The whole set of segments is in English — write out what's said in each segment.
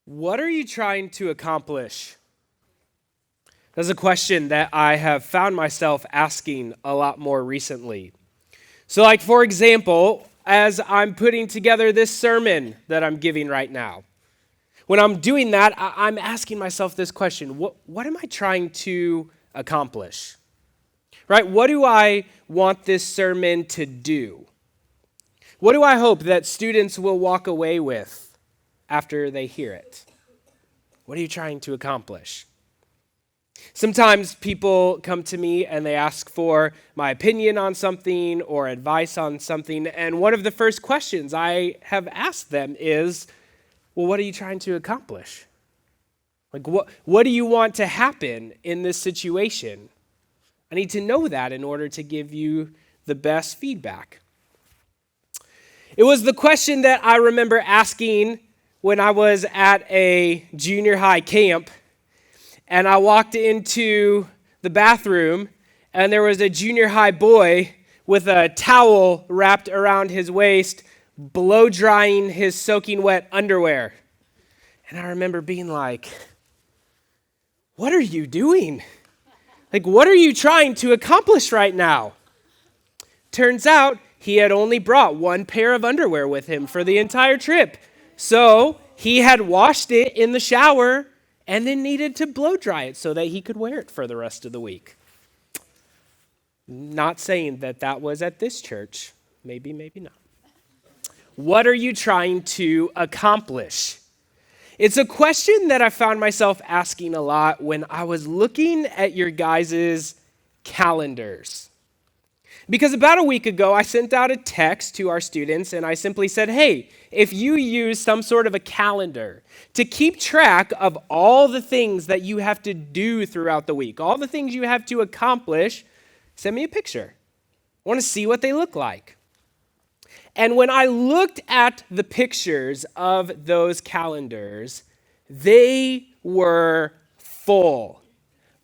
What are you trying to accomplish? That's a question that I have found myself asking a lot more recently. So, like, for example, as I'm putting together this sermon that I'm giving right now, when I'm doing that, I'm asking myself this question: what am I trying to accomplish? Right? What do I want this sermon to do? What do I hope that students will walk away with after they hear it? What are you trying to accomplish? Sometimes people come to me and they ask for my opinion on something or advice on something, and one of the first questions I have asked them is, well, what are you trying to accomplish? Like, what do you want to happen in this situation? I need to know that in order to give you the best feedback. It was the question that I remember asking when I was at a junior high camp, and I walked into the bathroom, and there was a junior high boy with a towel wrapped around his waist, blow drying his soaking wet underwear. And I remember being like, what are you doing? Like, what are you trying to accomplish right now? Turns out he had only brought one pair of underwear with him for the entire trip. So he had washed it in the shower and then needed to blow dry it so that he could wear it for the rest of the week. Not saying that that was at this church. Maybe, maybe not. What are you trying to accomplish? It's a question that I found myself asking a lot when I was looking at your guys' calendars. Because about a week ago, I sent out a text to our students and I simply said, hey, if you use some sort of a calendar to keep track of all the things that you have to do throughout the week, all the things you have to accomplish, send me a picture. I want to see what they look like. And when I looked at the pictures of those calendars, they were full.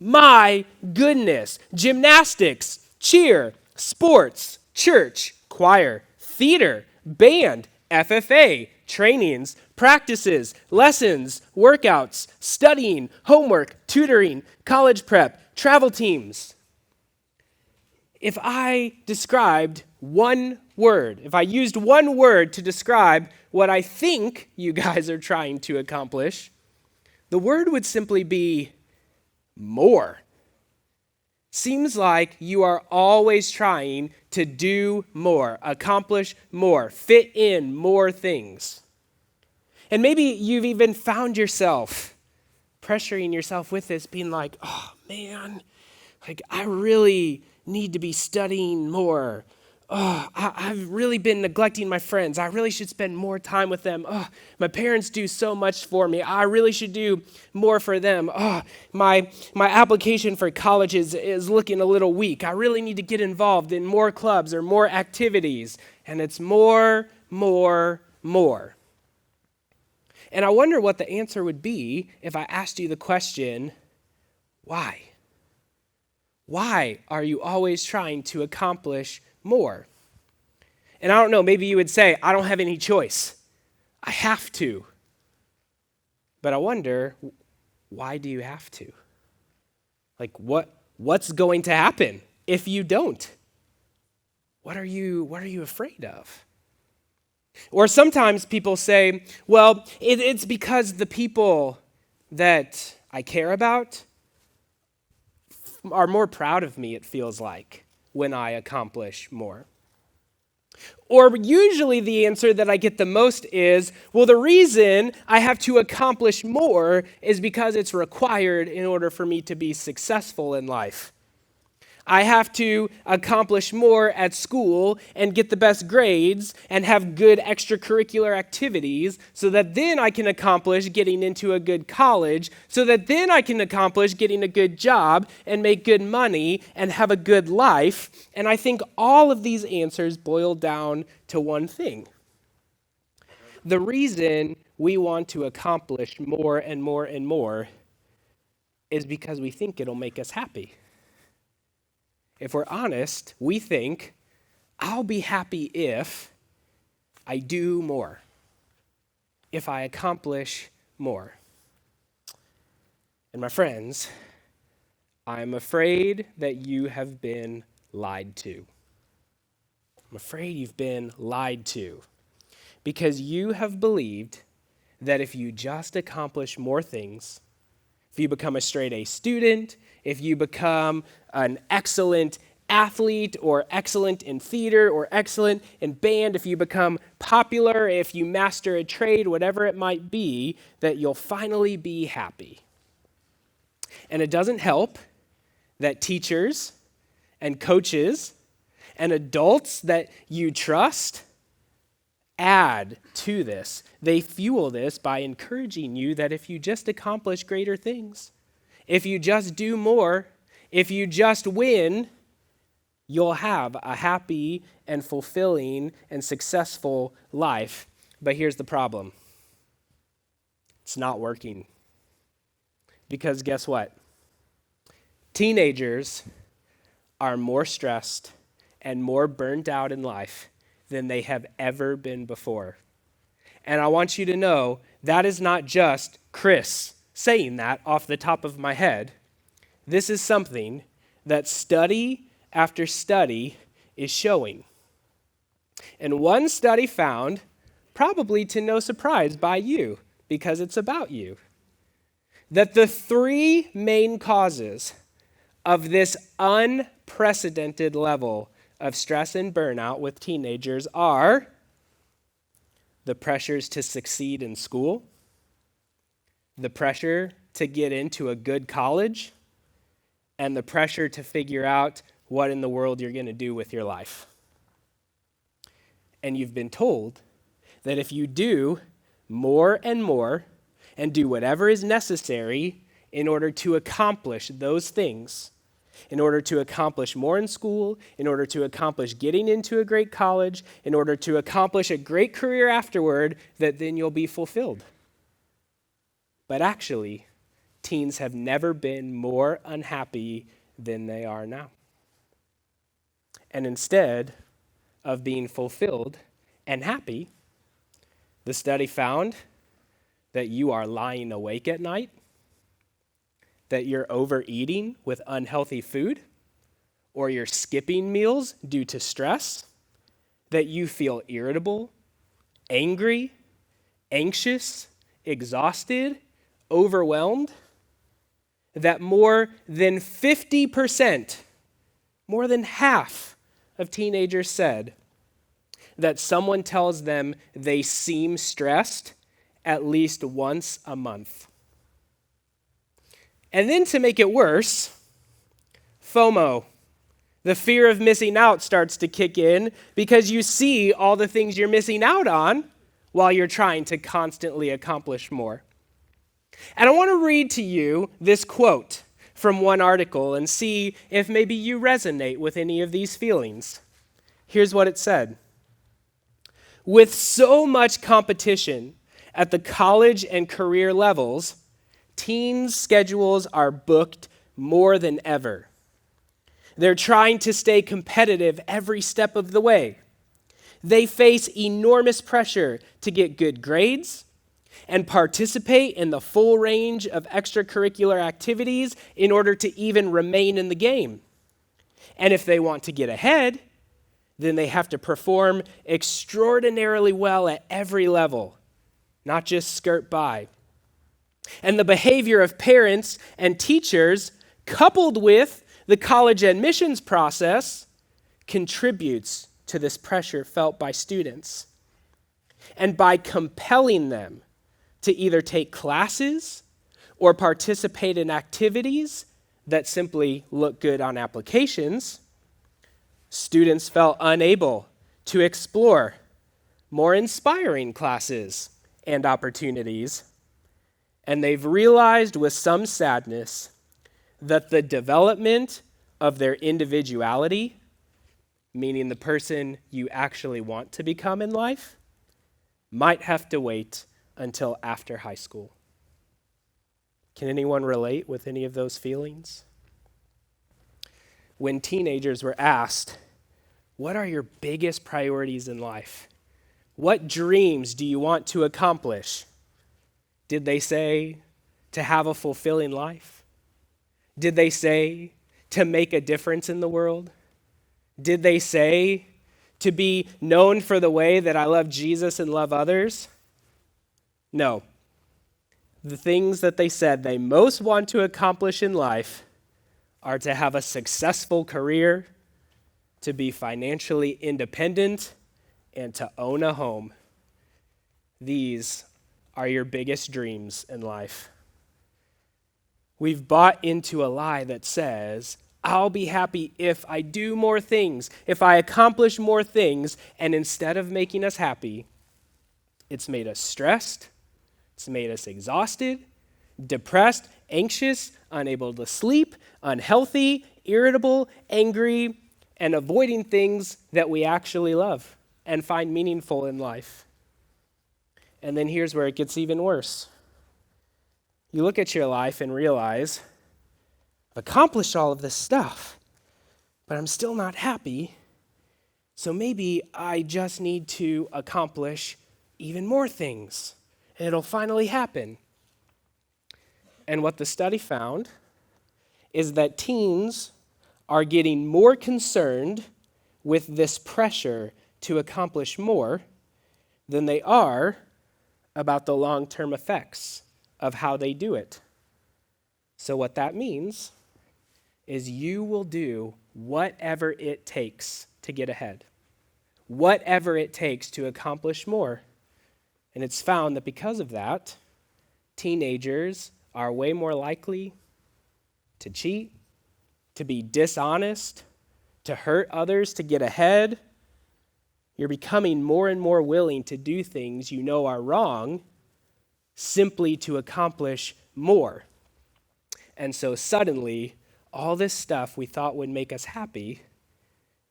My goodness, gymnastics, cheer, sports, church, choir, theater, band, FFA, trainings, practices, lessons, workouts, studying, homework, tutoring, college prep, travel teams. If I described one word, if I used one word to describe what I think you guys are trying to accomplish, the word would simply be more. Seems like you are always trying to do more, accomplish more, fit in more things. And maybe you've even found yourself pressuring yourself with this, being like, oh man, like I really need to be studying more. Oh, I've really been neglecting my friends. I really should spend more time with them. Oh, my parents do so much for me. I really should do more for them. Oh, my application for college is looking a little weak. I really need to get involved in more clubs or more activities. And it's more. And I wonder what the answer would be if I asked you the question, why? Why are you always trying to accomplish more? And I don't know, maybe you would say, I don't have any choice. I have to. But I wonder, why do you have to? Like, what's going to happen if you don't? What are you afraid of? Or sometimes people say, well, it's because the people that I care about are more proud of me, it feels like, when I accomplish more. Or usually the answer that I get the most is, well, the reason I have to accomplish more is because it's required in order for me to be successful in life. I have to accomplish more at school and get the best grades and have good extracurricular activities so that then I can accomplish getting into a good college, so that then I can accomplish getting a good job and make good money and have a good life. And I think all of these answers boil down to one thing. The reason we want to accomplish more and more and more is because we think it'll make us happy. If we're honest, we think, I'll be happy if I do more, if I accomplish more. And my friends, I'm afraid that you have been lied to. I'm afraid you've been lied to because you have believed that if you just accomplish more things, if you become a straight A student, if you become an excellent athlete or excellent in theater or excellent in band, if you become popular, if you master a trade, whatever it might be, that you'll finally be happy. And it doesn't help that teachers and coaches and adults that you trust add to this. They fuel this by encouraging you that if you just accomplish greater things, if you just do more, if you just win, you'll have a happy and fulfilling and successful life. But here's the problem. It's not working. Because guess what? Teenagers are more stressed and more burnt out in life than they have ever been before. And I want you to know that is not just Chris saying that off the top of my head. This is something that study after study is showing. And one study found, probably to no surprise by you, because it's about you, that the three main causes of this unprecedented level of stress and burnout with teenagers are the pressures to succeed in school, the pressure to get into a good college, and the pressure to figure out what in the world you're going to do with your life. And you've been told that if you do more and more and do whatever is necessary in order to accomplish those things, in order to accomplish more in school, in order to accomplish getting into a great college, in order to accomplish a great career afterward, that then you'll be fulfilled. But actually, teens have never been more unhappy than they are now. And instead of being fulfilled and happy, the study found that you are lying awake at night, that you're overeating with unhealthy food, or you're skipping meals due to stress, that you feel irritable, angry, anxious, exhausted, overwhelmed, that more than 50%, more than half of teenagers said that someone tells them they seem stressed at least once a month. And then to make it worse, FOMO, the fear of missing out, starts to kick in because you see all the things you're missing out on while you're trying to constantly accomplish more. And I want to read to you this quote from one article and see if maybe you resonate with any of these feelings. Here's what it said. With so much competition at the college and career levels, teens' schedules are booked more than ever. They're trying to stay competitive every step of the way. They face enormous pressure to get good grades and participate in the full range of extracurricular activities in order to even remain in the game. And if they want to get ahead, then they have to perform extraordinarily well at every level, not just skirt by. And the behavior of parents and teachers, coupled with the college admissions process, contributes to this pressure felt by students. And by compelling them to either take classes or participate in activities that simply look good on applications, students felt unable to explore more inspiring classes and opportunities. And they've realized with some sadness that the development of their individuality, meaning the person you actually want to become in life, might have to wait until after high school. Can anyone relate with any of those feelings? When teenagers were asked, what are your biggest priorities in life? What dreams do you want to accomplish? Did they say to have a fulfilling life? Did they say to make a difference in the world? Did they say to be known for the way that I love Jesus and love others? No. The things that they said they most want to accomplish in life are to have a successful career, to be financially independent, and to own a home. These are your biggest dreams in life. We've bought into a lie that says, I'll be happy if I do more things, if I accomplish more things, and instead of making us happy, it's made us stressed, it's made us exhausted, depressed, anxious, unable to sleep, unhealthy, irritable, angry, and avoiding things that we actually love and find meaningful in life. And then here's where it gets even worse. You look at your life and realize, I've accomplished all of this stuff, but I'm still not happy, so maybe I just need to accomplish even more things, and it'll finally happen. And what the study found is that teens are getting more concerned with this pressure to accomplish more than they are about the long-term effects of how they do it. So what that means is you will do whatever it takes to get ahead, whatever it takes to accomplish more. And it's found that because of that, teenagers are way more likely to cheat, to be dishonest, to hurt others, to get ahead. You're becoming more and more willing to do things you know are wrong simply to accomplish more. And so suddenly, all this stuff we thought would make us happy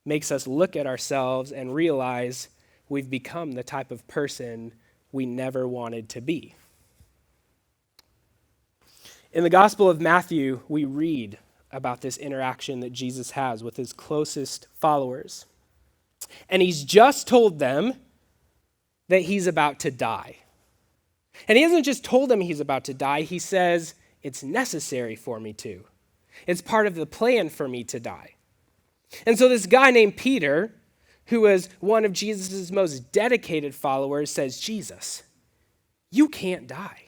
makes us look at ourselves and realize we've become the type of person we never wanted to be. In the Gospel of Matthew, we read about this interaction that Jesus has with his closest followers. And he's just told them that he's about to die. And he hasn't just told them he's about to die, he says, it's necessary for me to. It's part of the plan for me to die. And so this guy named Peter, who was one of Jesus' most dedicated followers, says, Jesus, you can't die.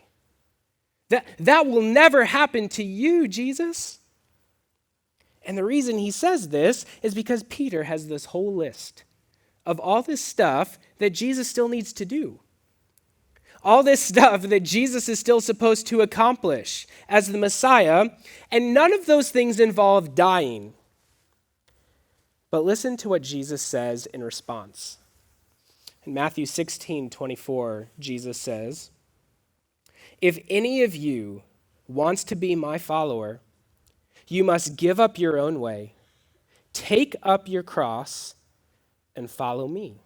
That will never happen to you, Jesus. And the reason he says this is because Peter has this whole list of all this stuff that Jesus still needs to do. All this stuff that Jesus is still supposed to accomplish as the Messiah, and none of those things involve dying. But listen to what Jesus says in response. In Matthew 16:24, Jesus says, if any of you wants to be my follower, you must give up your own way, take up your cross, and follow me.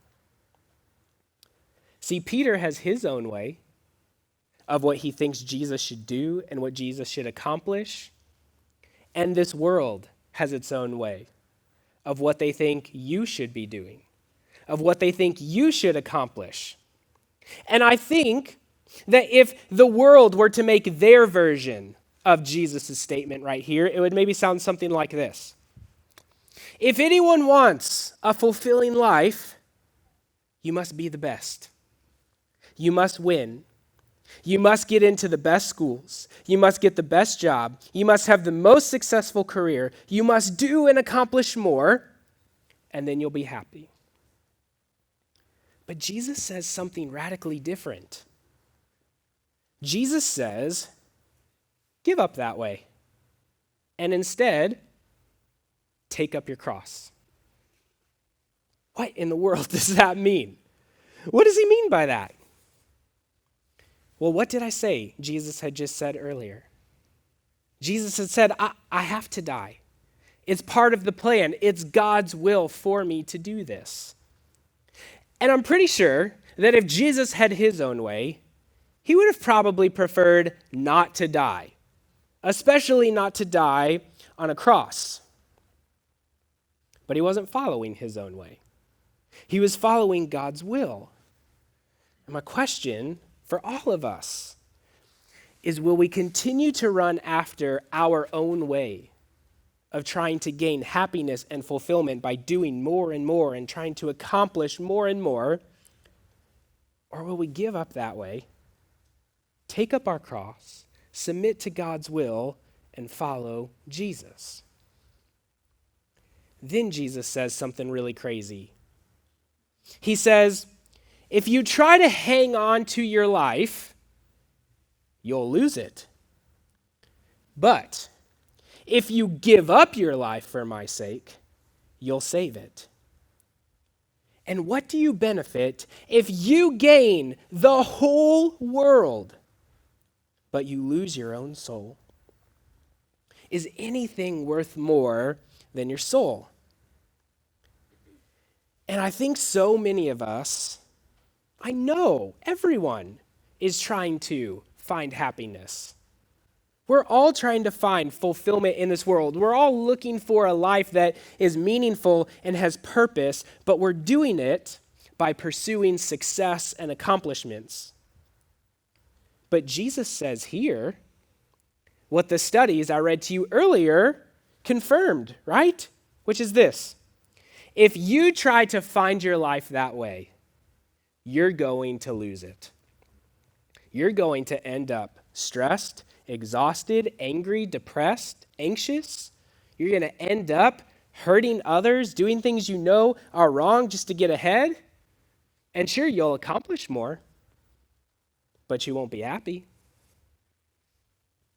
See, Peter has his own way of what he thinks Jesus should do and what Jesus should accomplish. And this world has its own way of what they think you should be doing, of what they think you should accomplish. And I think that if the world were to make their version of Jesus' statement right here, it would maybe sound something like this. If anyone wants a fulfilling life, you must be the best. You must win. You must get into the best schools. You must get the best job. You must have the most successful career. You must do and accomplish more, and then you'll be happy. But Jesus says something radically different. Jesus says, give up that way, and instead, take up your cross. What in the world does that mean? What does he mean by that? Well, what did I say Jesus had just said earlier? Jesus had said, I have to die. It's part of the plan. It's God's will for me to do this. And I'm pretty sure that if Jesus had his own way, he would have probably preferred not to die, especially not to die on a cross. But he wasn't following his own way. He was following God's will. And my question for all of us is, will we continue to run after our own way of trying to gain happiness and fulfillment by doing more and more and trying to accomplish more and more? Or will we give up that way, take up our cross, submit to God's will, and follow Jesus? Then Jesus says something really crazy. He says, if you try to hang on to your life, you'll lose it. But if you give up your life for my sake, you'll save it. And what do you benefit if you gain the whole world, but you lose your own soul? Is anything worth more than your soul? And I think so many of us, I know everyone is trying to find happiness. We're all trying to find fulfillment in this world. We're all looking for a life that is meaningful and has purpose, but we're doing it by pursuing success and accomplishments. But Jesus says here, what the studies I read to you earlier confirmed, right? Which is this: if you try to find your life that way, you're going to lose it. You're going to end up stressed, exhausted, angry, depressed, anxious. You're going to end up hurting others, doing things you know are wrong just to get ahead. And sure, you'll accomplish more, but you won't be happy.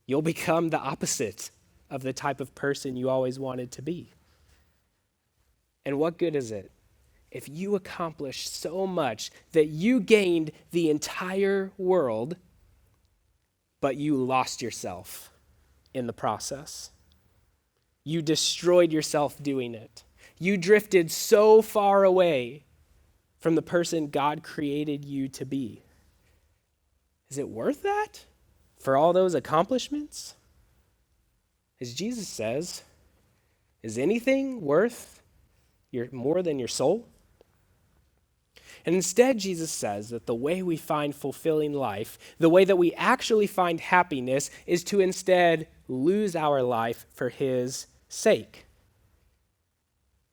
You'll become the opposite of the type of person you always wanted to be. And what good is it if you accomplish so much that you gained the entire world, but you lost yourself in the process? You destroyed yourself doing it. You drifted so far away from the person God created you to be. Is it worth that for all those accomplishments? As Jesus says, is anything worth more than your soul? And instead, Jesus says that the way we find fulfilling life, the way that we actually find happiness, is to instead lose our life for his sake.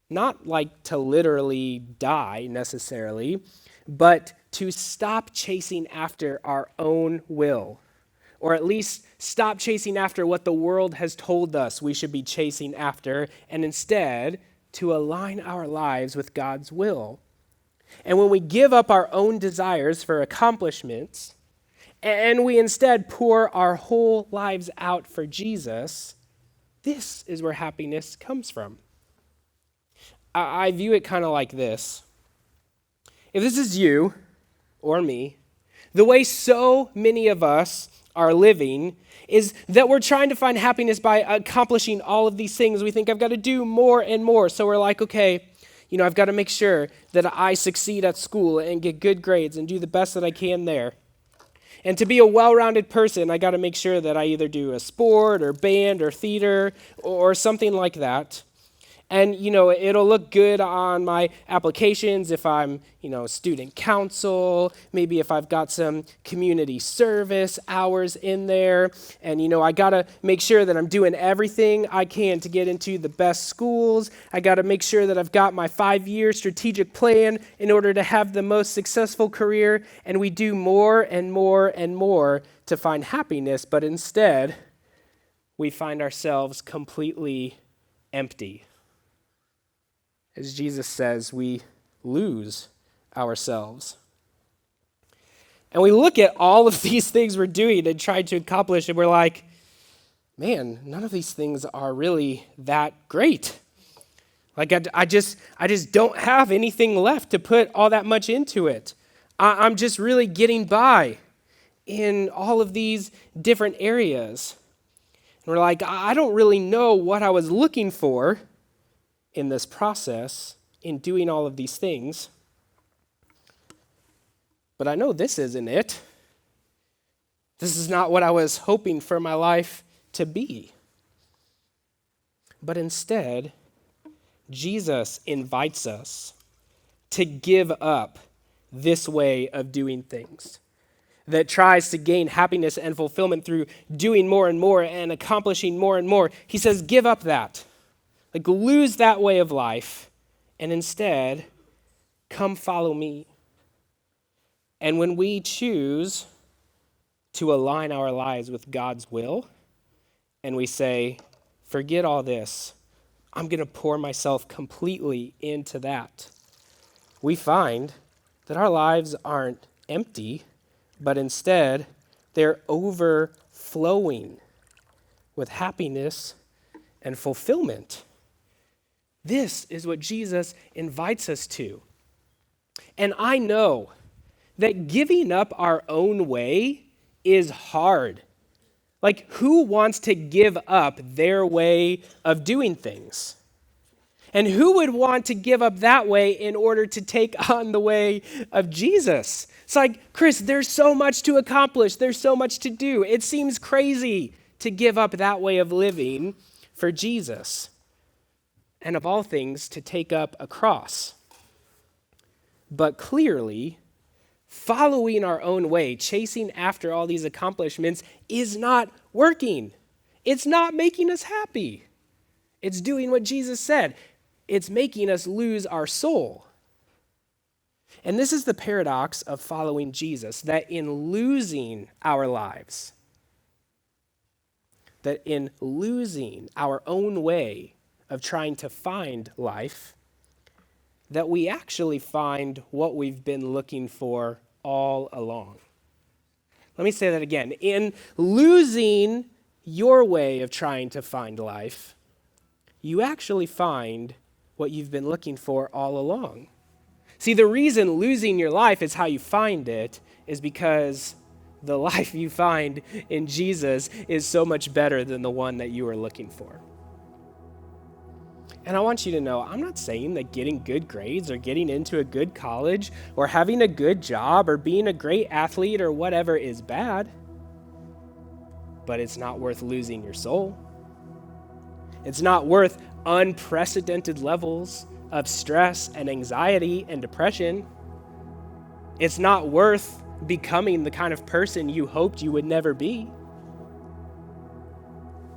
Not like to literally die necessarily, but to stop chasing after our own will, or at least stop chasing after what the world has told us we should be chasing after, and instead to align our lives with God's will. And when we give up our own desires for accomplishments, and we instead pour our whole lives out for Jesus, this is where happiness comes from. I view it kind of like this. If this is you or me, the way so many of us are living is that we're trying to find happiness by accomplishing all of these things. We think I've got to do more and more. So we're like, okay, I've got to make sure that I succeed at school and get good grades and do the best that I can there. And to be a well-rounded person, I got to make sure that I either do a sport or band or theater or something like that. And, it'll look good on my applications if I'm, student council, maybe if I've got some community service hours in there. And, I got to make sure that I'm doing everything I can to get into the best schools. I got to make sure that I've got my 5-year strategic plan in order to have the most successful career. And we do more and more and more to find happiness, but instead, we find ourselves completely empty. As Jesus says, we lose ourselves. And we look at all of these things we're doing and trying to accomplish, and we're like, man, none of these things are really that great. Like, I just don't have anything left to put all that much into it. I'm just really getting by in all of these different areas. And we're like, I don't really know what I was looking for in this process, in doing all of these things. But I know this isn't it. This is not what I was hoping for my life to be. But instead, Jesus invites us to give up this way of doing things. that tries to gain happiness and fulfillment through doing more and more and accomplishing more and more, he says, give up that. Like, lose that way of life, and instead, come follow me. And when we choose to align our lives with God's will, and we say, forget all this, I'm going to pour myself completely into that, we find that our lives aren't empty, but instead they're overflowing with happiness and fulfillment. This is what Jesus invites us to. And I know that giving up our own way is hard. Like, who wants to give up their way of doing things? And who would want to give up that way in order to take on the way of Jesus? It's like, Chris, there's so much to accomplish. There's so much to do. It seems crazy to give up that way of living for Jesus. And of all things, to take up a cross. But clearly, following our own way, chasing after all these accomplishments is not working. It's not making us happy. It's doing what Jesus said. It's making us lose our soul. And this is the paradox of following Jesus, that in losing our lives, that in losing our own way of trying to find life, that we actually find what we've been looking for all along. Let me say that again. In losing your way of trying to find life, you actually find what you've been looking for all along. See, the reason losing your life is how you find it is because the life you find in Jesus is so much better than the one that you were looking for. And I want you to know, I'm not saying that getting good grades or getting into a good college or having a good job or being a great athlete or whatever is bad, but it's not worth losing your soul. It's not worth unprecedented levels of stress and anxiety and depression. It's not worth becoming the kind of person you hoped you would never be.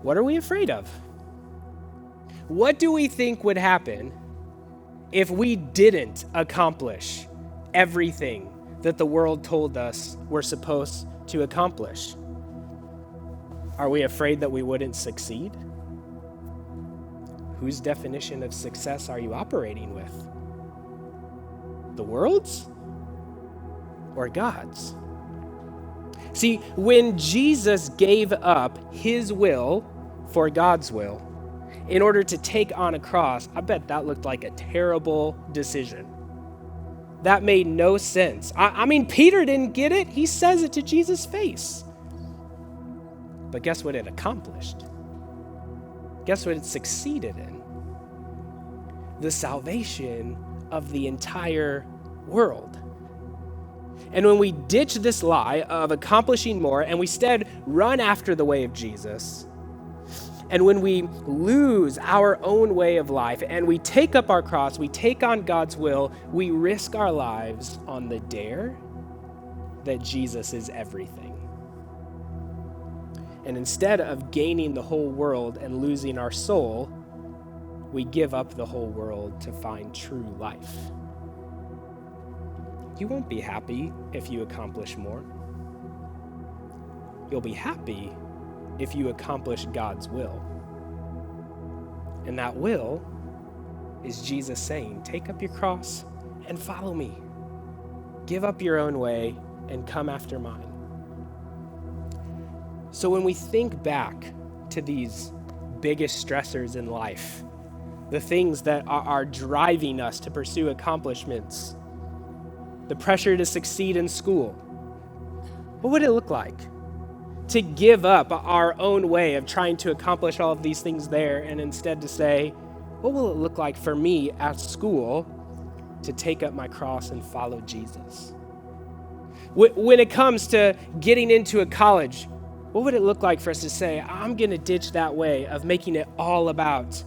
What are we afraid of? What do we think would happen if we didn't accomplish everything that the world told us we're supposed to accomplish? Are we afraid that we wouldn't succeed? Whose definition of success are you operating with? The world's or God's? See, when Jesus gave up his will for God's will in order to take on a cross, I bet that looked like a terrible decision. That made no sense. I mean, Peter didn't get it. He says it to Jesus' face. But guess what it accomplished? Guess what it succeeded in? The salvation of the entire world. And when we ditch this lie of accomplishing more and we instead run after the way of Jesus, and when we lose our own way of life and we take up our cross, we take on God's will, we risk our lives on the dare that Jesus is everything. And instead of gaining the whole world and losing our soul, we give up the whole world to find true life. You won't be happy if you accomplish more. You'll be happy if you accomplish God's will. And that will is Jesus saying, take up your cross and follow me. Give up your own way and come after mine. So when we think back to these biggest stressors in life, the things that are driving us to pursue accomplishments, the pressure to succeed in school, what would it look like to give up our own way of trying to accomplish all of these things there and instead to say, what will it look like for me at school to take up my cross and follow Jesus? When it comes to getting into a college, what would it look like for us to say, I'm going to ditch that way of making it all about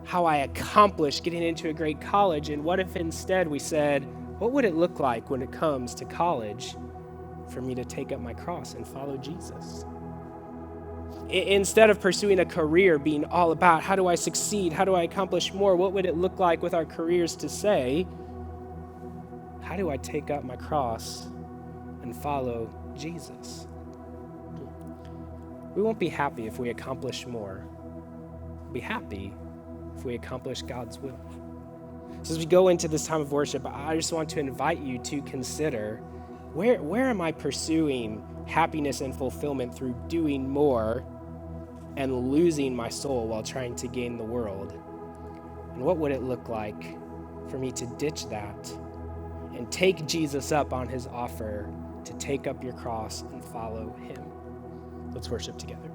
how I accomplish getting into a great college? And what if instead we said, what would it look like when it comes to college for me to take up my cross and follow Jesus? Instead of pursuing a career being all about how do I succeed, how do I accomplish more, what would it look like with our careers to say, how do I take up my cross and follow Jesus? We won't be happy if we accomplish more. We'll be happy if we accomplish God's will. So as we go into this time of worship, I just want to invite you to consider, where am I pursuing happiness and fulfillment through doing more and losing my soul while trying to gain the world? And what would it look like for me to ditch that and take Jesus up on his offer to take up your cross and follow him? Let's worship together.